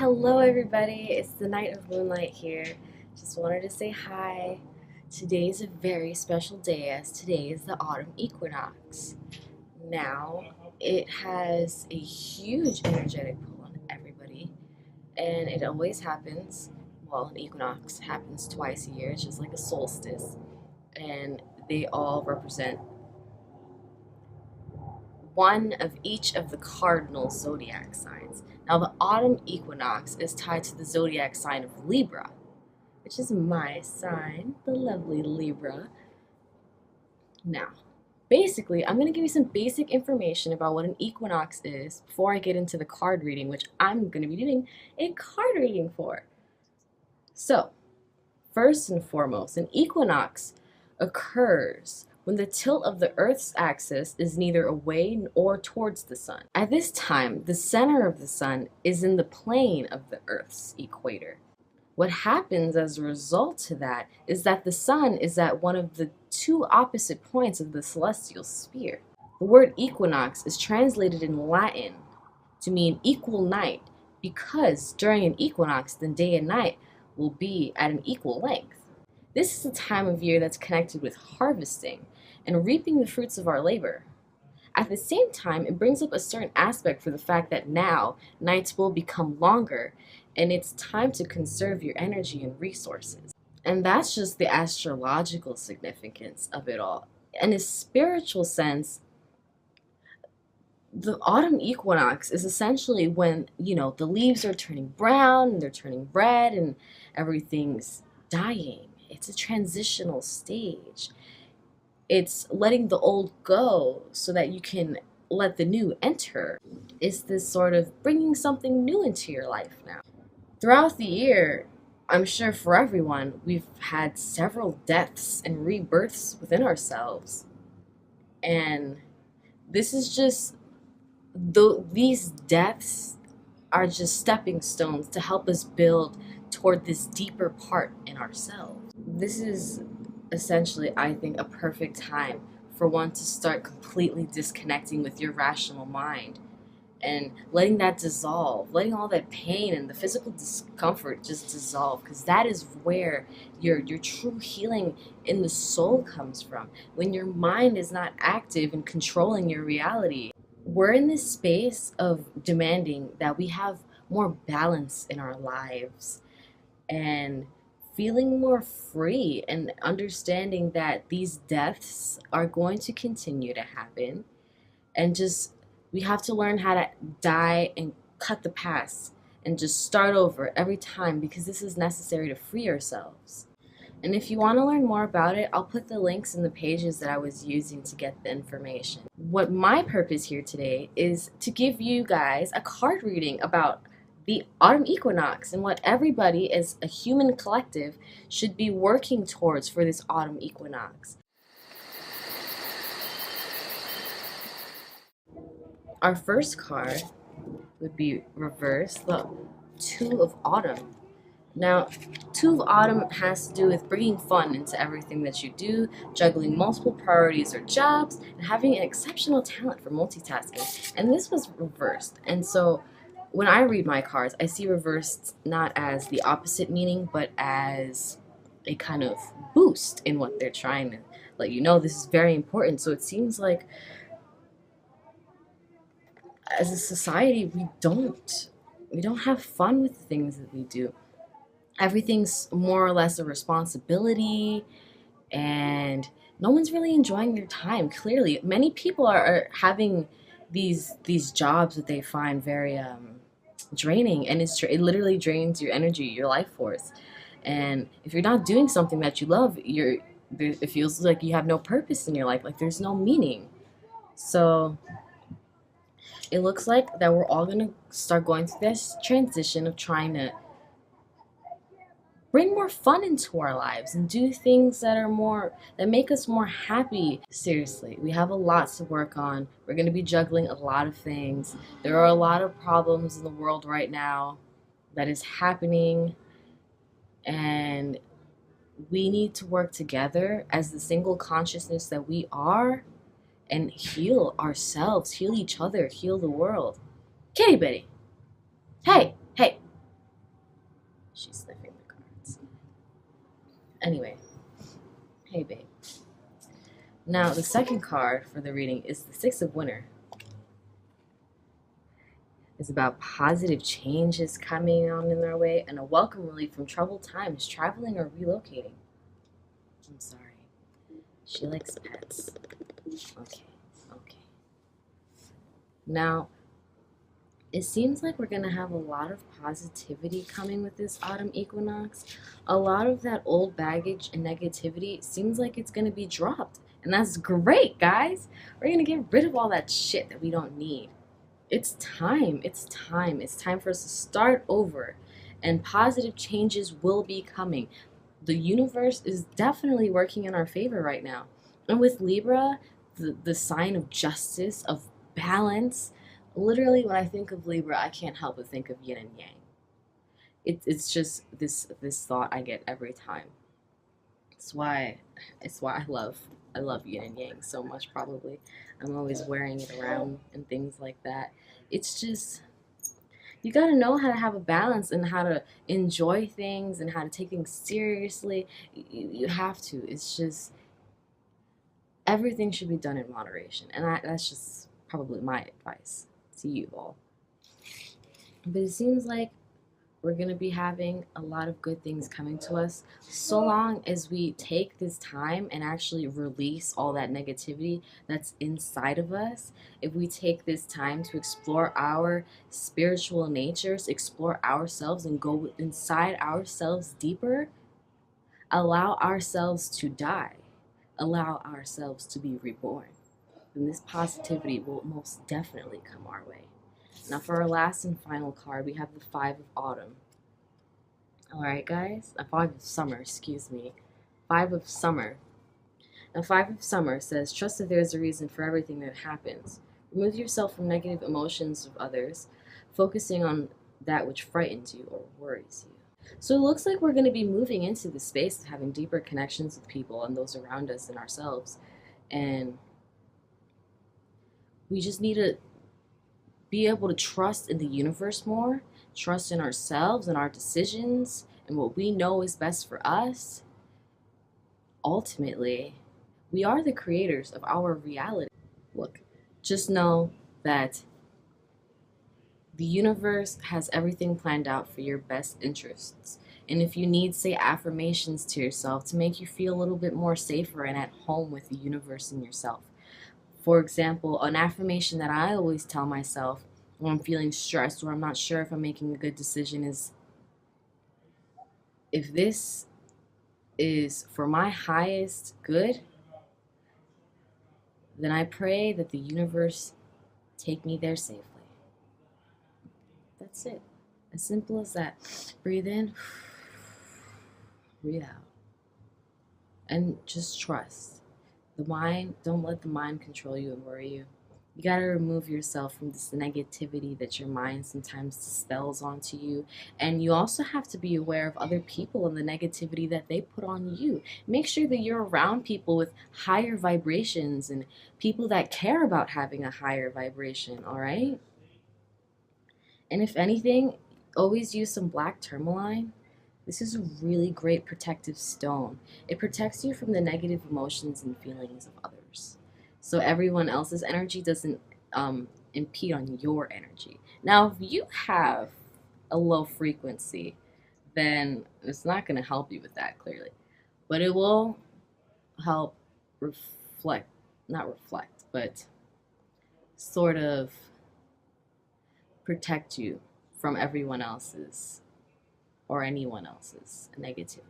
Hello everybody, it's the Night of Moonlight here. Just wanted to say hi. Today is a very special day as today is the Autumn Equinox. Now, it has a huge energetic pull on everybody, and it always happens. Well, an equinox happens twice a year, it's just like a solstice, and they all represent one of each of the cardinal zodiac signs. Now, the autumn equinox is tied to the zodiac sign of Libra, which is my sign, the lovely Libra. Now, basically, I'm going to give you some basic information about what an equinox is before I get into the card reading, which I'm going to be doing a card reading for. So, first and foremost, an equinox occurs when the tilt of the Earth's axis is neither away or towards the sun. At this time, the center of the sun is in the plane of the Earth's equator. What happens as a result to that is that the sun is at one of the two opposite points of the celestial sphere. The word equinox is translated in Latin to mean equal night because during an equinox, the day and night will be at an equal length. This is a time of year that's connected with harvesting and reaping the fruits of our labor. At the same time, it brings up a certain aspect for the fact that now nights will become longer and it's time to conserve your energy and resources. And that's just the astrological significance of it all. In a spiritual sense, the autumn equinox is essentially when, the leaves are turning brown and they're turning red and everything's dying. It's a transitional stage. It's letting the old go so that you can let the new enter. It's this sort of bringing something new into your life now. Throughout the year, I'm sure for everyone, we've had several deaths and rebirths within ourselves. And this is just, these deaths are just stepping stones to help us build toward this deeper part in ourselves. This is essentially, I think, a perfect time for one to start completely disconnecting with your rational mind and letting that dissolve, letting all that pain and the physical discomfort just dissolve, because that is where your true healing in the soul comes from, when your mind is not active in controlling your reality. We're in this space of demanding that we have more balance in our lives and feeling more free and understanding that these deaths are going to continue to happen, and just we have to learn how to die and cut the past and just start over every time, because this is necessary to free ourselves. And if you want to learn more about it, I'll put the links in the pages that I was using to get the information. What my purpose here today is to give you guys a card reading about the autumn equinox and what everybody as a human collective should be working towards for this autumn equinox. Our first card would be reversed, the Two of Autumn. Now, Two of Autumn has to do with bringing fun into everything that you do, juggling multiple priorities or jobs, and having an exceptional talent for multitasking. And this was reversed. And so when I read my cards, I see reversed not as the opposite meaning, but as a kind of boost in what they're trying to let you know. This is very important. So it seems like as a society, we don't have fun with the things that we do. Everything's more or less a responsibility, and no one's really enjoying their time. Clearly, many people are having these jobs that they find very draining, and it literally drains your energy, your life force. And if you're not doing something that you love, it feels like you have no purpose in your life, like there's no meaning. So it looks like that we're all gonna start going through this transition of trying to bring more fun into our lives and do things that make us more happy. Seriously, we have a lot to work on. We're going to be juggling a lot of things. There are a lot of problems in the world right now that is happening, and we need to work together as the single consciousness that we are and heal ourselves, heal each other, heal the world. Kitty Bitty, hey, Now, the second card for the reading is the Six of Winter. It's about positive changes coming on in their way and a welcome relief from troubled times, traveling or relocating. I'm sorry. She likes pets. Okay, okay. Now, it seems like we're going to have a lot of positivity coming with this autumn equinox. A lot of that old baggage and negativity seems like it's going to be dropped. And that's great, guys. We're going to get rid of all that shit that we don't need. It's time. It's time. It's time for us to start over. And positive changes will be coming. The universe is definitely working in our favor right now. And with Libra, the sign of justice, of balance, literally when I think of Libra, I can't help but think of yin and yang. It's just this thought I get every time. It's why I love yin and yang so much. Probably I'm always wearing it around and things like that. It's just, you got to know how to have a balance and how to enjoy things and how to take things seriously. You have to. It's just, everything should be done in moderation, and that's just probably my advice to you all. But it seems like we're going to be having a lot of good things coming to us so long as we take this time and actually release all that negativity that's inside of us. If we take this time to explore our spiritual natures, explore ourselves and go inside ourselves deeper, allow ourselves to die, allow ourselves to be reborn, then this positivity will most definitely come our way. Now for our last and final card, we have the Five of Autumn. Alright guys, Five of Summer, excuse me. Five of Summer. Now Five of Summer says, trust that there is a reason for everything that happens. Remove yourself from negative emotions of others, focusing on that which frightens you or worries you. So it looks like we're going to be moving into the space of having deeper connections with people and those around us and ourselves. And we just need to be able to trust in the universe more, trust in ourselves and our decisions and what we know is best for us. Ultimately, we are the creators of our reality. Look, just know that the universe has everything planned out for your best interests. And if you need, say, affirmations to yourself to make you feel a little bit more safer and at home with the universe and yourself. For example, an affirmation that I always tell myself when I'm feeling stressed or I'm not sure if I'm making a good decision is, if this is for my highest good, then I pray that the universe take me there safely. That's it. As simple as that. Breathe in, breathe out. And just trust. The mind, don't let the mind control you and worry you. You got to remove yourself from this negativity that your mind sometimes dispels onto you. And you also have to be aware of other people and the negativity that they put on you. Make sure that you're around people with higher vibrations and people that care about having a higher vibration, all right? And if anything, always use some black tourmaline. This is a really great protective stone. It protects you from the negative emotions and feelings of others, so everyone else's energy doesn't impede on your energy. Now, if you have a low frequency, then it's not going to help you with that, clearly. But it will help reflect, not reflect, but sort of protect you from everyone else's or anyone else's negativity.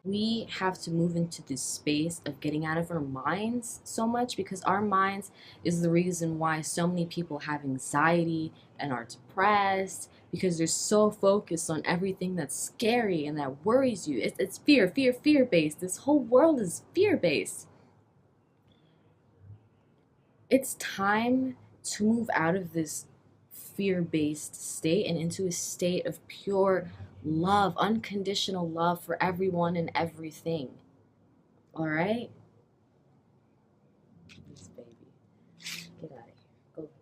We have to move into this space of getting out of our minds so much, because our minds is the reason why so many people have anxiety and are depressed, because they're so focused on everything that's scary and that worries you. It's fear based. This whole world is fear based. It's time to move out of this fear-based state and into a state of pure love, unconditional love for everyone and everything. All right? This baby. Get out of here. Go, baby,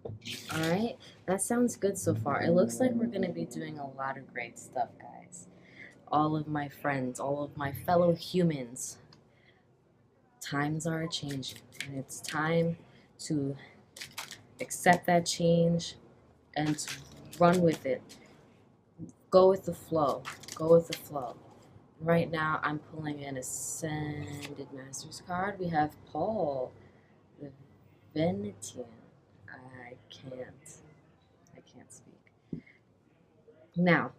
little kitty. All right? That sounds good so far. It looks like we're going to be doing a lot of great stuff, guys. All of my friends, all of my fellow humans, Times are changing, and it's time to accept that change and to run with it. Go with the flow. Go with the flow. Right now, I'm pulling an Ascended Masters card. We have Paul, the Venetian. I can't speak. Now,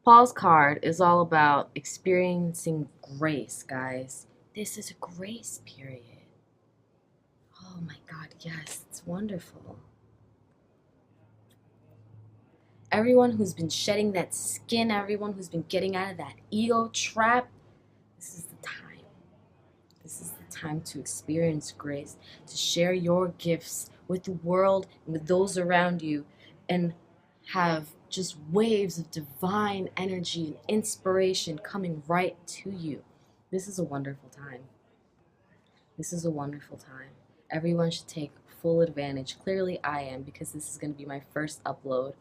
Paul's card is all about experiencing grace, guys. This is a grace period. Oh my God, yes, it's wonderful. Everyone who's been shedding that skin, everyone who's been getting out of that ego trap, this is the time. This is the time to experience grace, to share your gifts with the world and with those around you, and have just waves of divine energy and inspiration coming right to you. This is a wonderful time. This is a wonderful time. Everyone should take full advantage. Clearly I am, because this is going to be my first upload.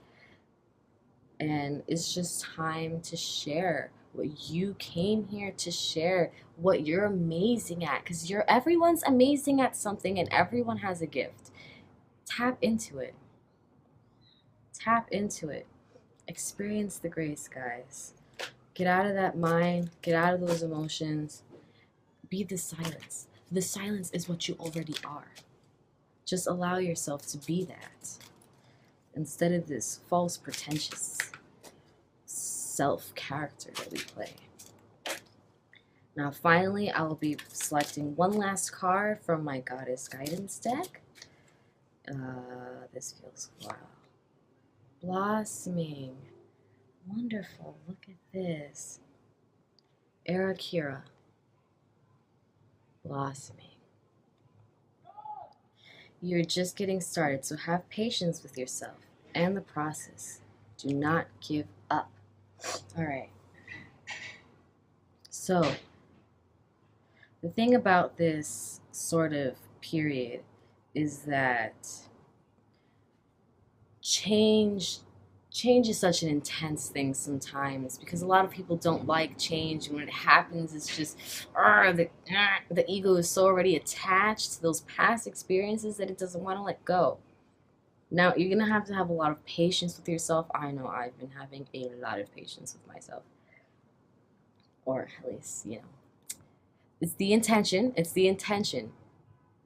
And it's just time to share what you came here to share, what you're amazing at, because everyone's amazing at something and everyone has a gift. Tap into it. Tap into it. Experience the grace, guys. Get out of that mind. Get out of those emotions. Be the silence. The silence is what you already are. Just allow yourself to be that, instead of this false, pretentious self-character that we play. Now, finally, I will be selecting one last card from my Goddess Guidance deck. This feels wow. Blossoming. Wonderful. Look at this. Arakira. Blossoming. You're just getting started, so have patience with yourself and the process. Do not give up. All right. So, the thing about this sort of period is that change is such an intense thing sometimes, because a lot of people don't like change, and when it happens, it's just the ego is so already attached to those past experiences that it doesn't want to let go. Now, you're gonna have to have a lot of patience with yourself. I know I've been having a lot of patience with myself, or at least, it's the intention.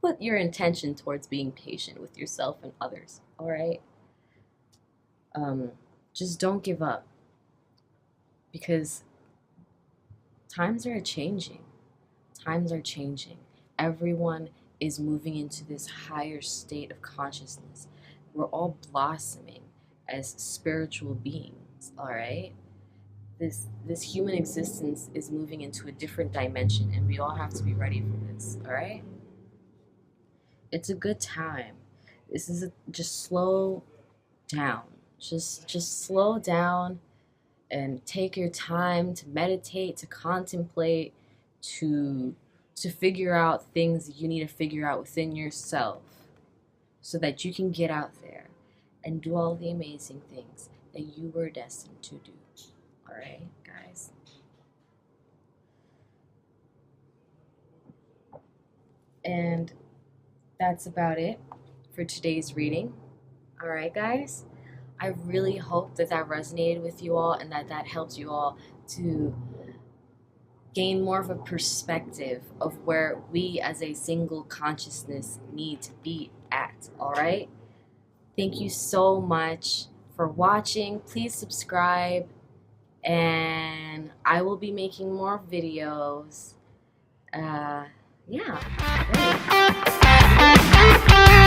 Put your intention towards being patient with yourself and others. All right. Just don't give up, because times are changing. Times are changing. Everyone is moving into this higher state of consciousness. We're all blossoming as spiritual beings, all right? This human existence is moving into a different dimension, and we all have to be ready for this, all right? It's a good time. Just slow down. Just slow down and take your time to meditate, to contemplate, to figure out things that you need to figure out within yourself, so that you can get out there and do all the amazing things that you were destined to do. All right, guys? And that's about it for today's reading. All right, guys? I really hope that resonated with you all, and that helped you all to gain more of a perspective of where we as a single consciousness need to be at, all right? Thank you so much for watching. Please subscribe, and I will be making more videos. Yeah. Great.